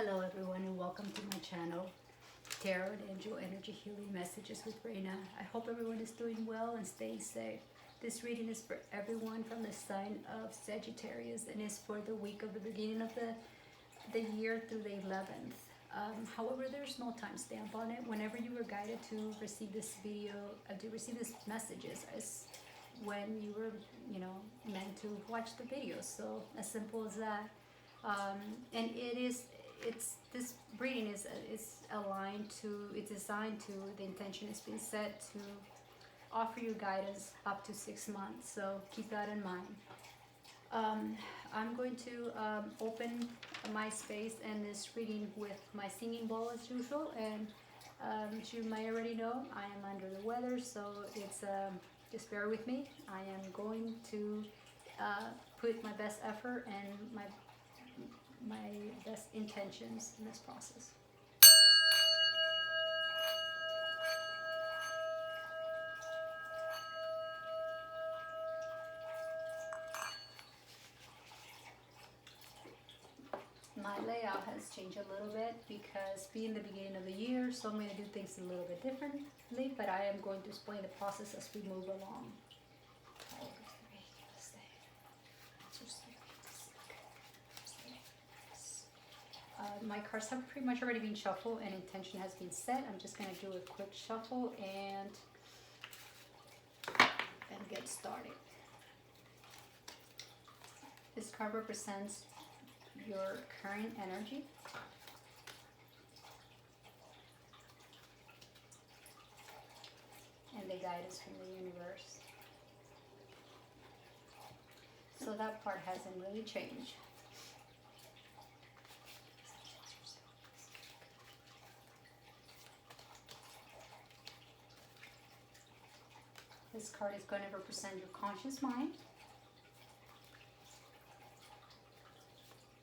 Hello everyone and welcome to my channel, Tarot and Angel Energy Healing Messages with Reina. I hope everyone is doing well and staying safe. This reading is for everyone from the sign of Sagittarius and is for the week of the beginning of the year through the 11th. However, there's no timestamp on it. Whenever you were guided to receive this video, to receive these messages, is when you were, meant to watch the video. So as simple as that. And this reading is aligned to, it's designed to, the intention has been set to offer you guidance up to 6 months. So keep that in mind. I'm going to open my space and this reading with my singing bowl as usual. And as you might already know, I am under the weather, so it's just bear with me. I am going to put my best effort and my best intentions in this process. My layout has changed a little bit because being the beginning of the year, so I'm going to do things a little bit differently, but I am going to explain the process as we move along. My cards have pretty much already been shuffled and intention has been set. I'm just going to do a quick shuffle and get started. This card represents your current energy. And the guidance from the universe. So that part hasn't really changed. This card is going to represent your conscious mind.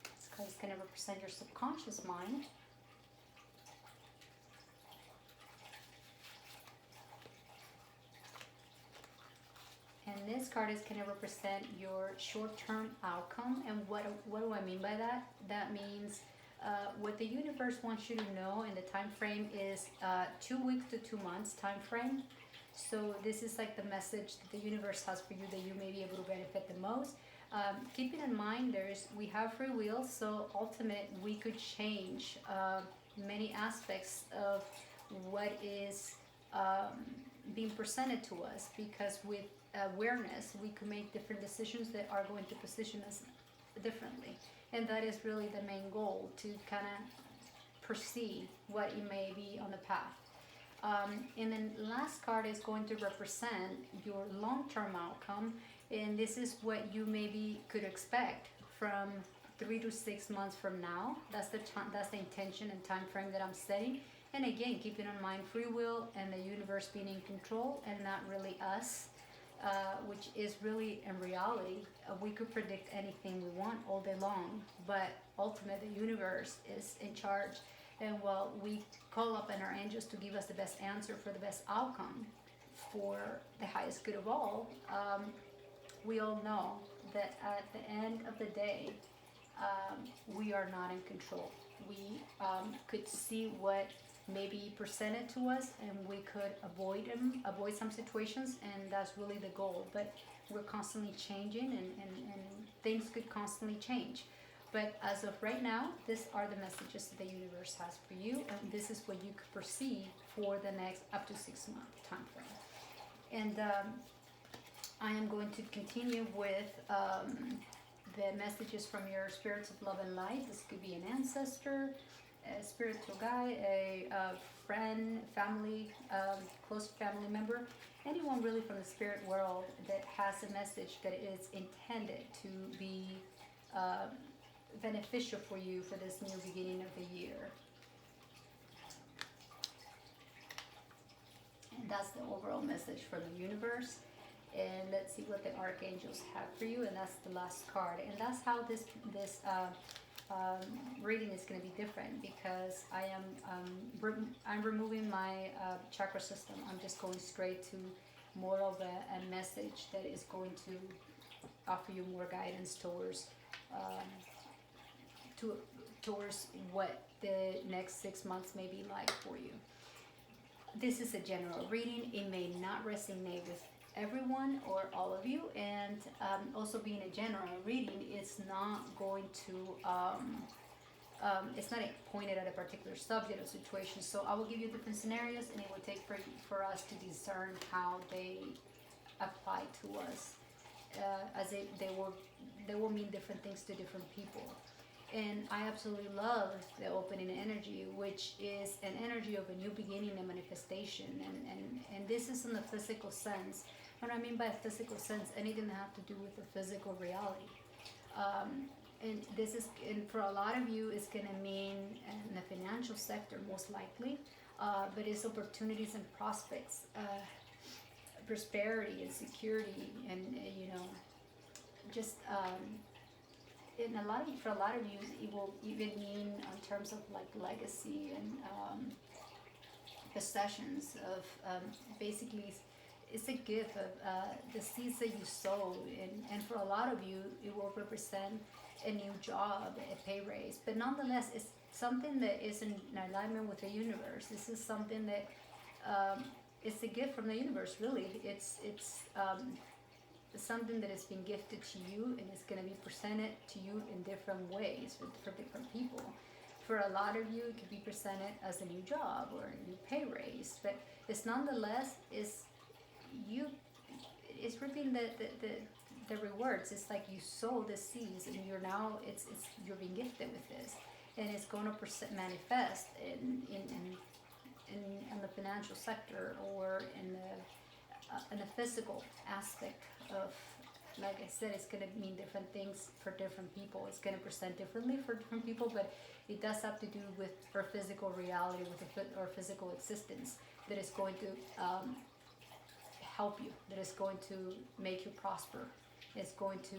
This card is going to represent your subconscious mind. And this card is going to represent your short-term outcome. And what do I mean by that? That means what the universe wants you to know in the time frame is 2 weeks to 2 months time frame. So this is like the message that the universe has for you that you may be able to benefit the most. Keeping in mind, we have free will, so ultimately we could change many aspects of what is being presented to us, because with awareness we can make different decisions that are going to position us differently, and that is really the main goal, to kind of perceive what it may be on the path. And then last card is going to represent your long-term outcome, and this is what you maybe could expect from 3 to 6 months from now. That's the intention and time frame that I'm setting. And again, keeping in mind free will and the universe being in control and not really us, which is really in reality, we could predict anything we want all day long, but ultimately the universe is in charge. And while we call up on our angels to give us the best answer for the best outcome for the highest good of all, we all know that at the end of the day, we are not in control. We could see what may be presented to us, and we could avoid some situations, and that's really the goal. But we're constantly changing, and things could constantly change. But as of right now, these are the messages that the universe has for you, and this is what you could perceive for the next up to 6 month time frame. And I am going to continue with the messages from your spirits of love and light. This could be an ancestor, a spiritual guide, a friend, family, close family member, anyone really from the spirit world that has a message that is intended to be beneficial for you for this new beginning of the year. And that's the overall message from the universe. And let's see what the archangels have for you, and that's the last card. And that's how this reading is going to be different, because I'm removing my chakra system. I'm just going straight to more of a message that is going to offer you more guidance towards towards what the next 6 months may be like for you. This is a general reading. It may not resonate with everyone or all of you, and also being a general reading, it's not going to it's not pointed at a particular subject or situation. So I will give you different scenarios, and it will take for us to discern how they apply to us, as they will mean different things to different people. And I absolutely love the opening energy, which is an energy of a new beginning and manifestation. And this is in the physical sense. What I mean by physical sense, anything that have to do with the physical reality. And this is, and for a lot of you, it's going to mean in the financial sector, most likely. But it's opportunities and prospects, prosperity and security, and just in for a lot of you, it will even mean in terms of like legacy and possessions of basically. It's a gift of the seeds that you sow, and for a lot of you, it will represent a new job, a pay raise. But nonetheless, it's something that is in alignment with the universe. This is something that it's a gift from the universe. Really, it's something that has been gifted to you, and it's going to be presented to you in different ways for different people. For a lot of you, it could be presented as a new job or a new pay raise, but it's nonetheless it's reaping the rewards. It's like you sow the seeds, and you're being gifted with this, and it's going to manifest in the financial sector, or in the physical aspect of, like I said, it's going to mean different things for different people. It's going to present differently for different people, but it does have to do with our physical reality, with our physical existence, that is going to help you, that is going to make you prosper. It's going to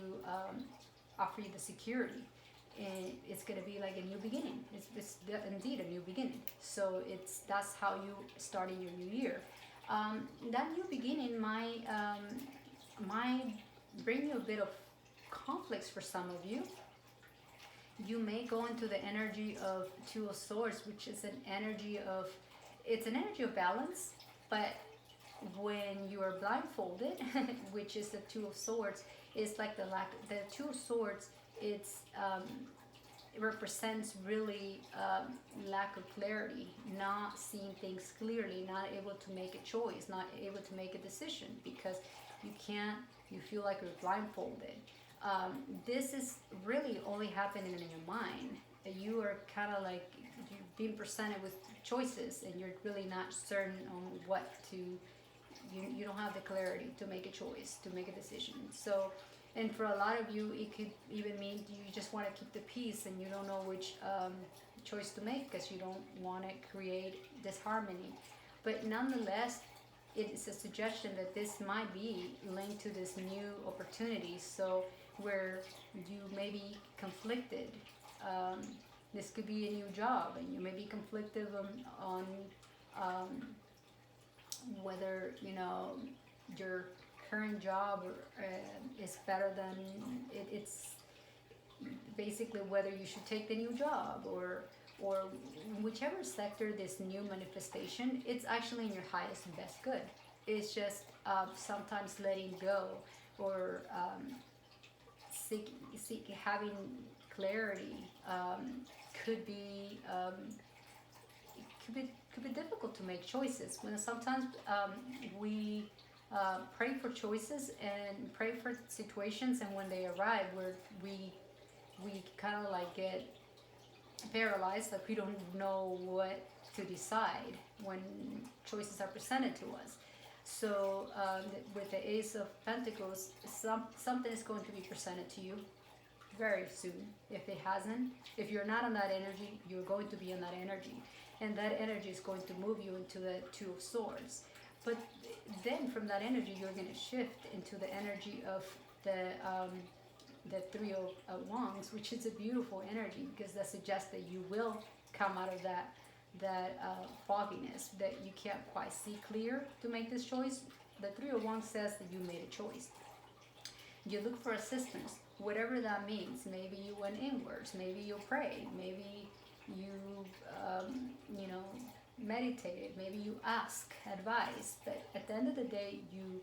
offer you the security, and it's going to be like a new beginning. It's indeed a new beginning. So that's how you start in your new year. That new beginning might bring you a bit of conflicts for some of you. You may go into the energy of Two of Swords, which is an energy of balance, but when you are blindfolded, which is the Two of Swords, is like the Two of Swords. It represents really lack of clarity, not seeing things clearly, not able to make a choice, not able to make a decision, because you feel like you're blindfolded. This is really only happening in your mind. You are kind of like you're being presented with choices, and you're really not certain on what to. You don't have the clarity to make a choice, to make a decision. So, and for a lot of you, it could even mean you just want to keep the peace, and you don't know which choice to make, because you don't want to create disharmony. But nonetheless, it's a suggestion that this might be linked to this new opportunity. So where you may be conflicted. This could be a new job, and you may be conflicted on whether your current job is better than it's basically whether you should take the new job, or whichever sector this new manifestation, it's actually in your highest and best good. It's just sometimes letting go, or having clarity could be difficult to make choices. When sometimes we pray for choices and pray for situations, and when they arrive, we kind of like get paralyzed, like we don't know what to decide when choices are presented to us. So with the Ace of Pentacles, something is going to be presented to you very soon. If you're not on that energy, you're going to be in that energy, and that energy is going to move you into the Two of Swords. But then from that energy, you're going to shift into the energy of the Three of Wands, which is a beautiful energy, because that suggests that you will come out of that fogginess, that you can't quite see clear to make this choice. The Three of Wands says that you made a choice. You look for assistance whatever that means. Maybe you went inwards, maybe you prayed, maybe you, you know, meditated, maybe you ask advice. But at the end of the day, you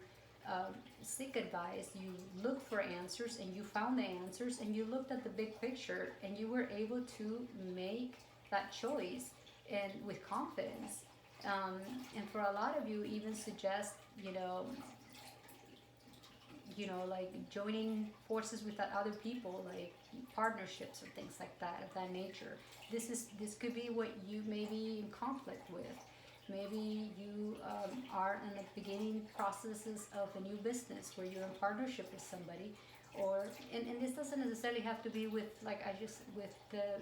seek advice, you look for answers, and you found the answers, and you looked at the big picture, and you were able to make that choice and with confidence. And for a lot of you, even suggest, like joining forces with other people, like partnerships or things like that of that nature. This could be what you may be in conflict with. Maybe you are in the beginning processes of a new business where you're in partnership with somebody, or and this doesn't necessarily have to be with with the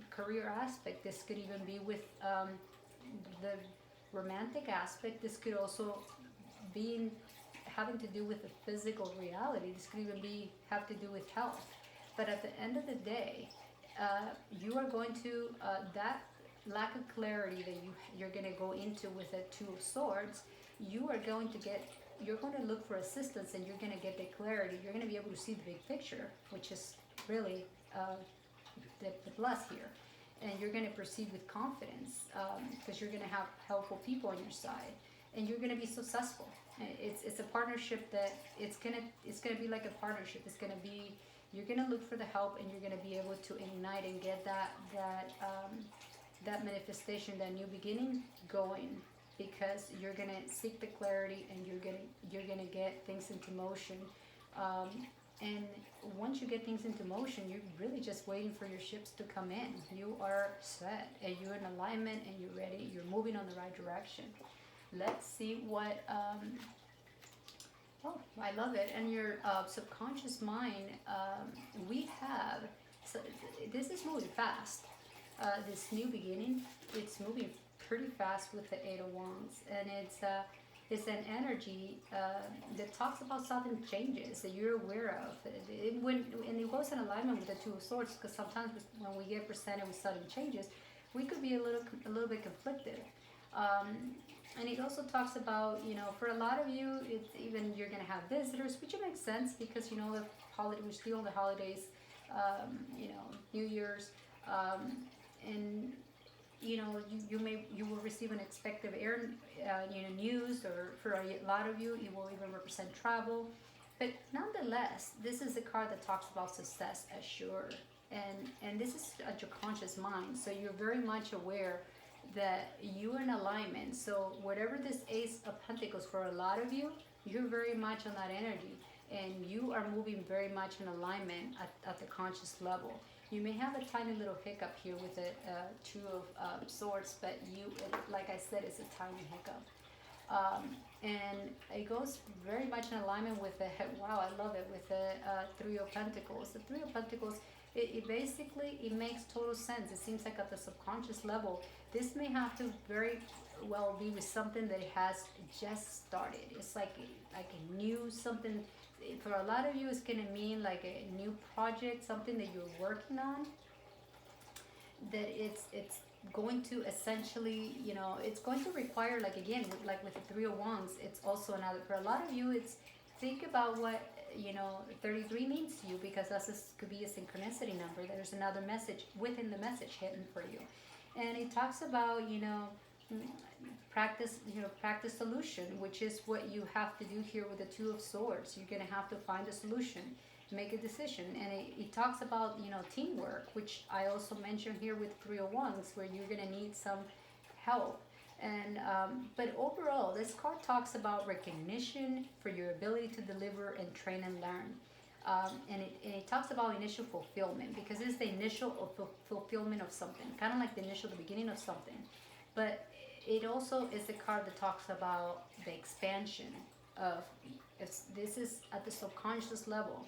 career aspect. This could even be with the romantic aspect. This could also be having to do with the physical reality. This could even have to do with health. But at the end of the day, you are going to that lack of clarity that you're going to go into with a Two of Swords. You're going to look for assistance, and you're going to get the clarity. You're going to be able to see the big picture, which is really the plus here. And you're going to proceed with confidence, because you're going to have helpful people on your side, and you're going to be successful. It's a partnership that it's gonna be like a partnership. It's gonna be, you're gonna look for the help, and you're gonna be able to ignite and get that manifestation, that new beginning going, because you're gonna seek the clarity, and you're gonna get things into motion. And once you get things into motion, you're really just waiting for your ships to come in. You are set, and you're in alignment, and you're ready. You're moving on the right direction. Let's see what, oh, I love it. And your subconscious mind, we have, so this is moving fast. This new beginning, it's moving pretty fast with the Eight of Wands. And it's an energy that talks about sudden changes that you're aware of. And it goes in alignment with the Two of Swords, because sometimes when we get presented with sudden changes, we could be a little bit conflicted. And it also talks about, for a lot of you, it's even you're going to have visitors, which makes sense because, we're still in the holidays, New Year's, and, you will receive unexpected news, or for a lot of you, it will even represent travel. But nonetheless, this is a card that talks about success assured. And this is at your conscious mind, so you're very much aware that you're in alignment. So whatever this Ace of Pentacles, for a lot of you, you're very much on that energy, and you are moving very much in alignment at the conscious level. You may have a tiny little hiccup here with the Two of Swords, but like I said, it's a tiny hiccup. And it goes very much in alignment with the, wow, I love it, with the Three of Pentacles. The Three of Pentacles, it basically, it makes total sense. It seems like at the subconscious level, this may have to very well be with something that has just started. It's like a new something. For a lot of you, it's going to mean like a new project, something that you're working on, that it's going to essentially, it's going to require, like again, like with the Three of Wands, it's also another, for a lot of you, it's, think about what 33 means to you, because could be a synchronicity number. There's another message within the message hidden for you. And it talks about, practice solution, which is what you have to do here with the Two of Swords. You're going to have to find a solution, make a decision. And it talks about, teamwork, which I also mentioned here with Three of Wands, where you're going to need some help. And but overall, this card talks about recognition for your ability to deliver and train and learn. And it talks about initial fulfillment, because it's the initial fulfillment of something, kind of like the beginning of something. But it also is a card that talks about the expansion of, this is at the subconscious level.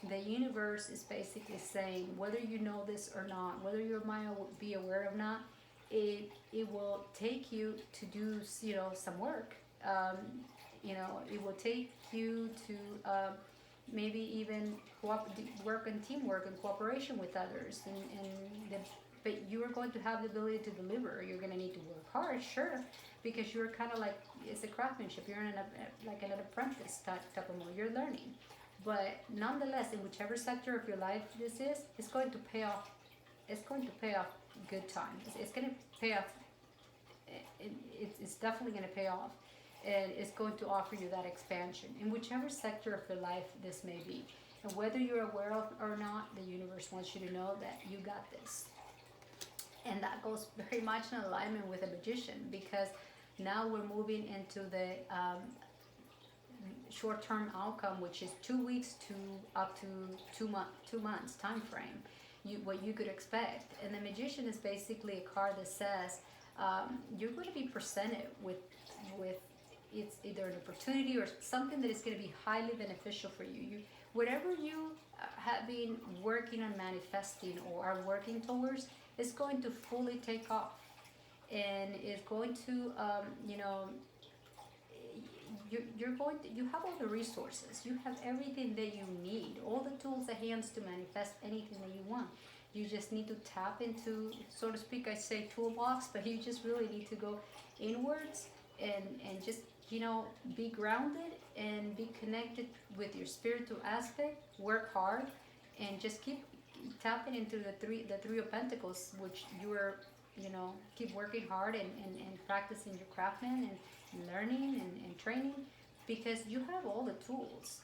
The universe is basically saying, whether you know this or not, whether your mind will be aware or not, it will take you to do some work. It will take you to maybe even work in teamwork and cooperation with others, but you are going to have the ability to deliver. You're going to need to work hard, sure, because you're kind of like, it's a craftsmanship. You're in like an apprentice type of mode. You're learning, But nonetheless, in whichever sector of your life this is, it's going to pay off. It's going to pay off good time. It's going to pay off. It's definitely going to pay off, and it's going to offer you that expansion in whichever sector of your life this may be. And whether you're aware of or not, the universe wants you to know that you got this. And that goes very much in alignment with a magician, because now we're moving into the short-term outcome, which is 2 weeks to up to 2 months time frame. What you could expect. And the magician is basically a card that says you're going to be presented with it's either an opportunity or something that is going to be highly beneficial for you. Whatever you have been working on manifesting or are working towards is going to fully take off, and is going to you have all the resources, you have everything that you need, all the tools at hands to manifest anything that you want. You just need to tap into, so to speak, I say toolbox, but you just really need to go inwards and just be grounded and be connected with your spiritual aspect. Work hard and just keep tapping into the three of pentacles, which you are keep working hard and practicing your craftsman and learning and training, because you have all the tools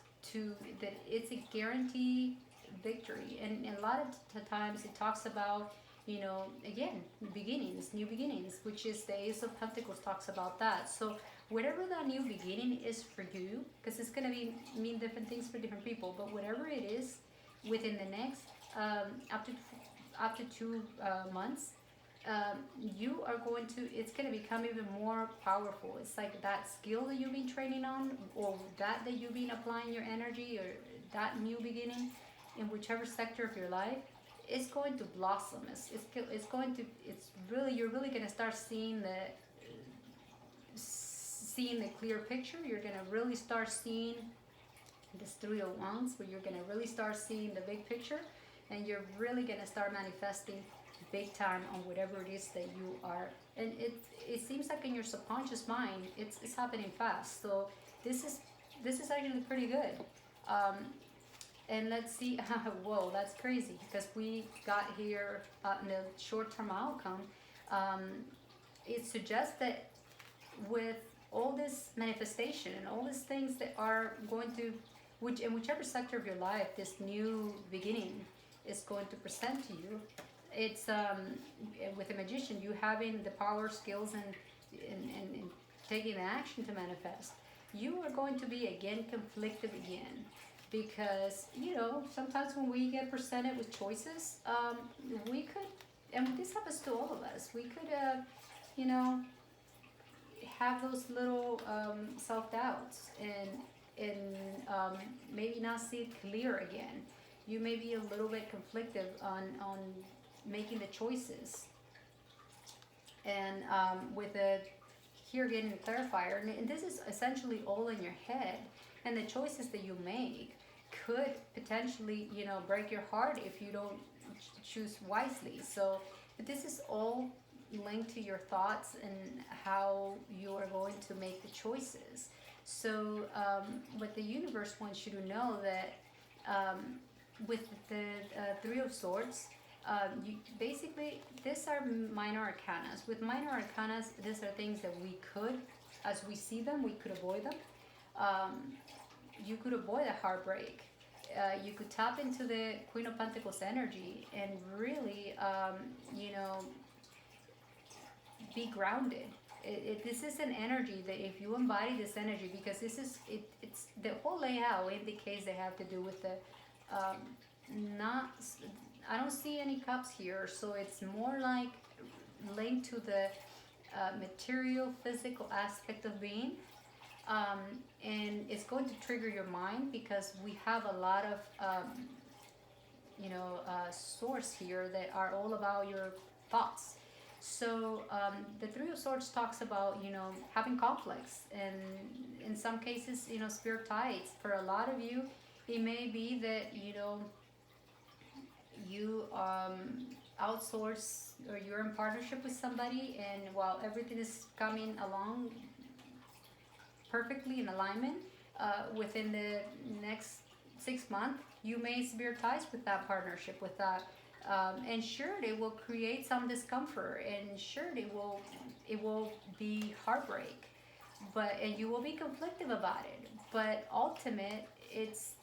that it's a guaranteed victory. And a lot of times it talks about again, new beginnings, which is the Ace of Pentacles talks about that. So whatever that new beginning is for you, because it's going to mean different things for different people, but whatever it is within the next up to 2 months, you are going to, it's going to become even more powerful. It's like that skill that you've been training on, or that you've been applying your energy, or that new beginning in whichever sector of your life, it's going to blossom. You're really going to start seeing the clear picture. You're going to really start seeing this 3 of Wands, where you're going to really start seeing the big picture, and you're really going to start manifesting big time on whatever it is that you are. And it seems like in your subconscious mind, it's happening fast. So this is actually pretty good. And let's see. Whoa, that's crazy, because we got here in the short-term outcome. It suggests that with all this manifestation and all these things that are going to, in whichever sector of your life this new beginning is going to present to you, it's with a magician, you having the power, skills, and taking the action to manifest. You are going to be again conflicted again, because sometimes when we get presented with choices, we could, and this happens to all of us, we could have those little self-doubts and maybe not see it clear again. You may be a little bit conflicted on making the choices, and with the here getting the clarifier, and this is essentially all in your head, and the choices that you make could potentially break your heart if you don't choose wisely. So but this is all linked to your thoughts and how you are going to make the choices. So what the universe wants you to know, that with the 3 of Swords, basically, these are minor arcanas. With minor arcanas, these are things that we could, as we see them, we could avoid them. You could avoid a heartbreak. You could tap into the Queen of Pentacles energy and really, be grounded. This is an energy that if you embody this energy, because it's the whole layout indicates they have to do with the I don't see any cups here, so it's more like linked to the material, physical aspect of being, and it's going to trigger your mind, because we have a lot of source here that are all about your thoughts. So the 3 of Swords talks about having conflicts, and in some cases spirit ties. For a lot of you, it may be that you outsource, or you're in partnership with somebody, and while everything is coming along perfectly in alignment, within the next 6 months, you may sever ties with that partnership, with that, and sure, it will create some discomfort, and sure, it will be heartbreak, but and you will be conflictive about it. But ultimate, it's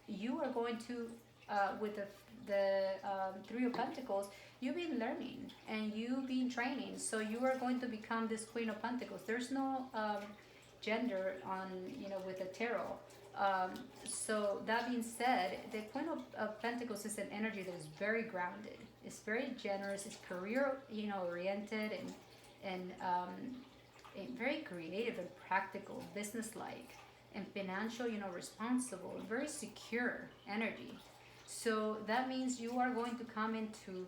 you are going to, with the Three of Pentacles, you've been learning and you've been training, so you are going to become this Queen of Pentacles. There's no gender on, with the tarot. So that being said, the Queen of Pentacles is an energy that is very grounded. It's very generous. It's career, oriented, and very creative and practical, business-like, and financial, responsible, and very secure energy. So that means you are going to come into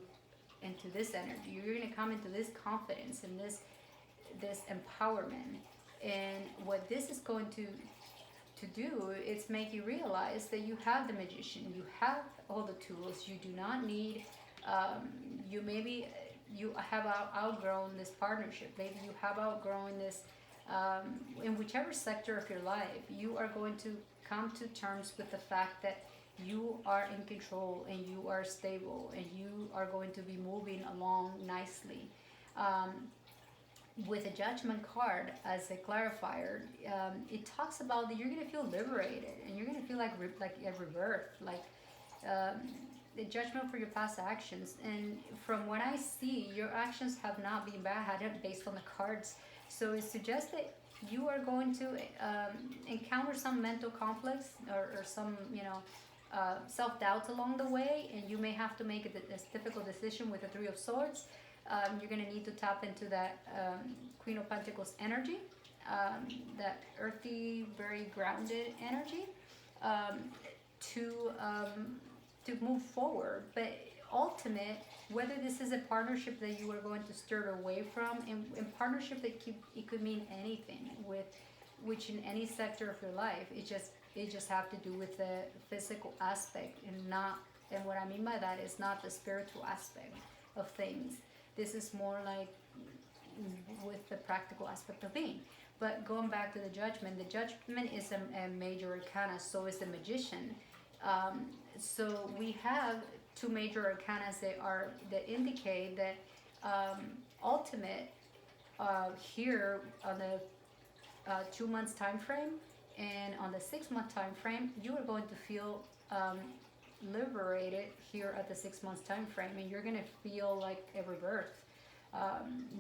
this energy. You're going to come into this confidence and this empowerment. And what this is going to do is make you realize that you have the magician, you have all the tools. You do not need, you have outgrown this partnership. Maybe you have outgrown this, in whichever sector of your life. You are going to come to terms with the fact that you are in control and you are stable and you are going to be moving along nicely. With a Judgment card as a clarifier, it talks about that you're going to feel liberated and you're going to feel like a rebirth, like the judgment for your past actions. And from what I see, your actions have not been bad based on the cards. So it suggests that you are going to encounter some mental conflicts or some, self-doubt along the way, and you may have to make a difficult decision with the Three of Swords. You're going to need to tap into that Queen of Pentacles energy, that earthy, very grounded energy, to move forward. But ultimate, whether this is a partnership that you are going to steer away from, in partnership that it could mean anything, which in any sector of your life, it just have to do with the physical aspect, and what I mean by that is not the spiritual aspect of things. This is more like with the practical aspect of being. But going back to the Judgment is a major arcana, so is the Magician. So we have two major arcanas that indicate that ultimate, here on the 2 months time frame and on the 6 month time frame, you are going to feel liberated here at the 6 months time frame, and you're going to feel like a rebirth.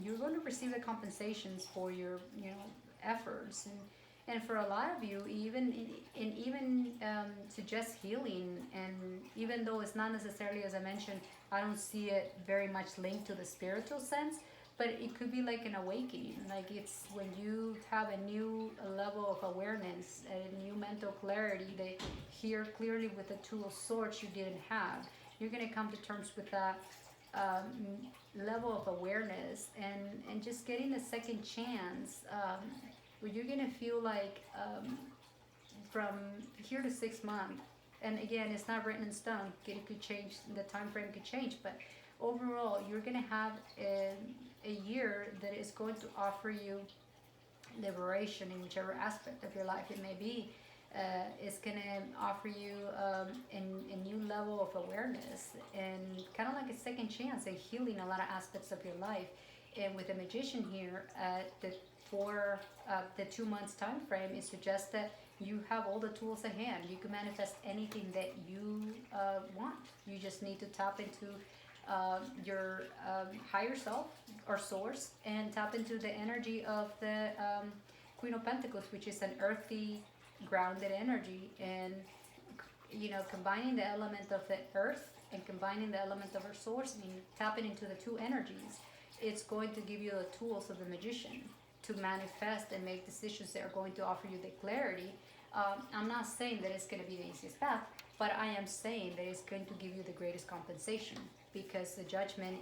You're going to receive the compensations for your efforts, and for a lot of you, even suggest healing. And even though it's not necessarily, as I mentioned, I don't see it very much linked to the spiritual sense, but it could be like an awakening. Like it's when you have a new level of awareness, a new mental clarity that here clearly with the Two of Swords you didn't have. You're going to come to terms with that level of awareness, and just getting a second chance, where you're going to feel like from here to 6 months, and again, it's not written in stone. It could change, the time frame could change, but overall, you're going to have a year that is going to offer you liberation in whichever aspect of your life it may be. It's going to offer you a new level of awareness and kind of like a second chance at healing a lot of aspects of your life. And with the Magician here, the 2 months time frame, it suggests that you have all the tools at hand. You can manifest anything that you want. You just need to tap into your higher self or source, and tap into the energy of the Queen of Pentacles, which is an earthy, grounded energy. And combining the element of the earth and combining the element of our source, and tapping into the two energies, it's going to give you the tools of the Magician to manifest and make decisions that are going to offer you the clarity. I'm not saying that it's going to be the easiest path, but I am saying that it's going to give you the greatest compensation, because the Judgment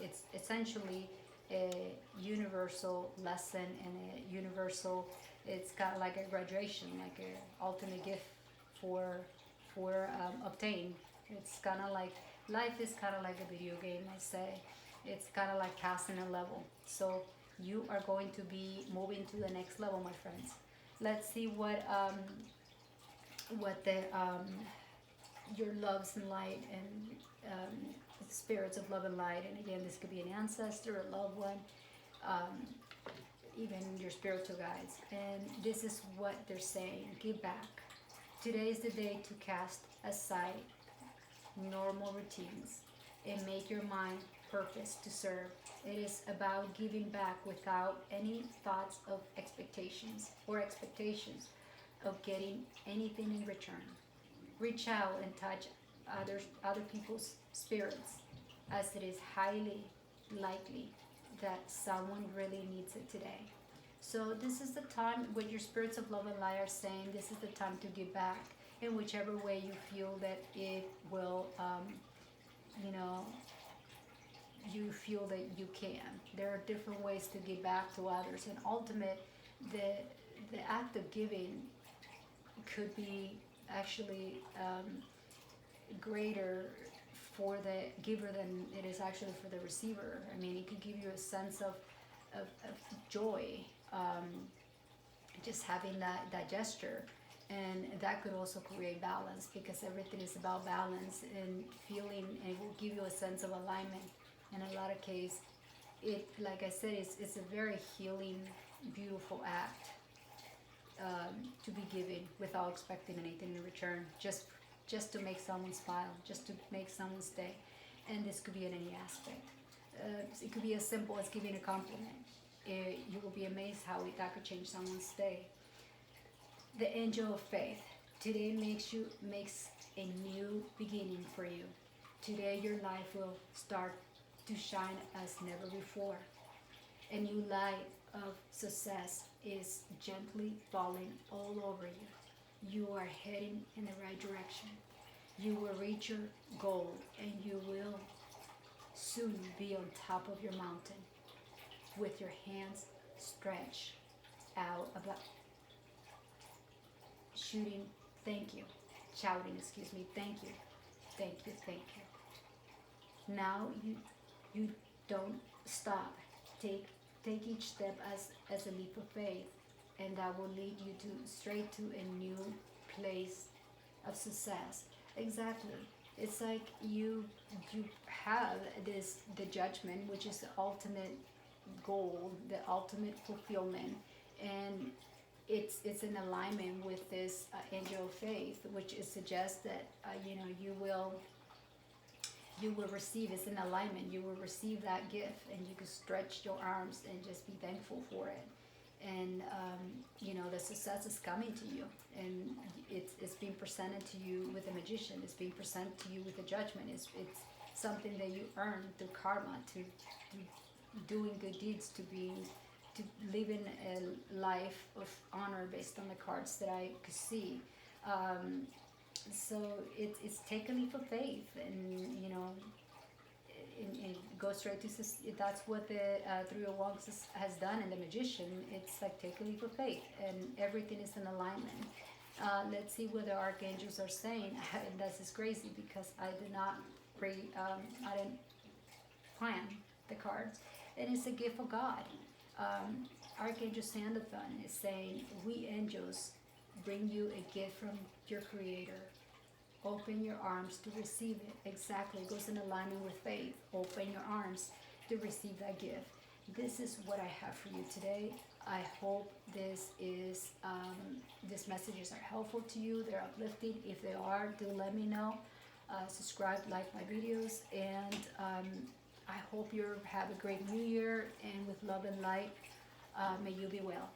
it's essentially a universal lesson, and a universal, it's kind of like a graduation, like an ultimate gift for obtain. It's kind of like, life is kind of like a video game, I say. It's kind of like passing a level. So you are going to be moving to the next level, my friends. Let's see what what the your loves and light and spirits of love and light. And again, this could be an ancestor, a loved one, um, even your spiritual guides. And this is what they're saying: give back. Today is the day to cast aside normal routines and make your mind purpose to serve. It is about giving back without any thoughts of expectations of getting anything in return. Reach out and touch other people's spirits, as it is highly likely that someone really needs it today. So this is the time, what your spirits of love and light are saying, this is the time to give back in whichever way you feel that it will, you know, you feel that you can. There are different ways to give back to others, and ultimate, the act of giving could be actually greater for the giver than it is actually for the receiver. I mean, it could give you a sense of joy, just having that gesture. And that could also create balance, because everything is about balance and feeling, and it will give you a sense of alignment. In a lot of cases, it, like I said, it's a very healing, beautiful act, to be giving without expecting anything in return, just to make someone smile, just to make someone stay. And this could be in any aspect. It could be as simple as giving a compliment. You will be amazed how that could change someone's day. The angel of faith. Today makes a new beginning for you. Today your life will start to shine as never before. A new light of success is gently falling all over you. You are heading in the right direction. You will reach your goal, and you will soon be on top of your mountain with your hands stretched out about shouting thank you, thank you, thank you, thank you. Now you don't stop. Take each step as a leap of faith, and that will lead you straight to a new place of success. Exactly. It's like you have the judgment, which is the ultimate goal, the ultimate fulfillment, and it's in alignment with this angel of faith, which it suggests that you will receive. It's in alignment. You will receive that gift, and you can stretch your arms and just be thankful for it. And the success is coming to you, and it's being presented to you with the magician. It's being presented to you with the judgment. It's something that you earn through karma, to doing good deeds, to living a life of honor based on the cards that I could see. So it's take a leap of faith, and and go straight to that's what the Three of Wands has done in the Magician. It's like take a leap of faith, and everything is in alignment. Let's see what the archangels are saying. And this is crazy because I did not I didn't plan the cards, and it's a gift of God. Archangel Sandathon is saying, we angels bring you a gift from your Creator. Open your arms to receive it. Exactly, it goes in alignment with faith. Open your arms to receive that gift. This is what I have for you today. I hope these messages are helpful to you. They're uplifting. If they are, do let me know. Subscribe, like my videos, and I hope you have a great new year, and with love and light, may you be well.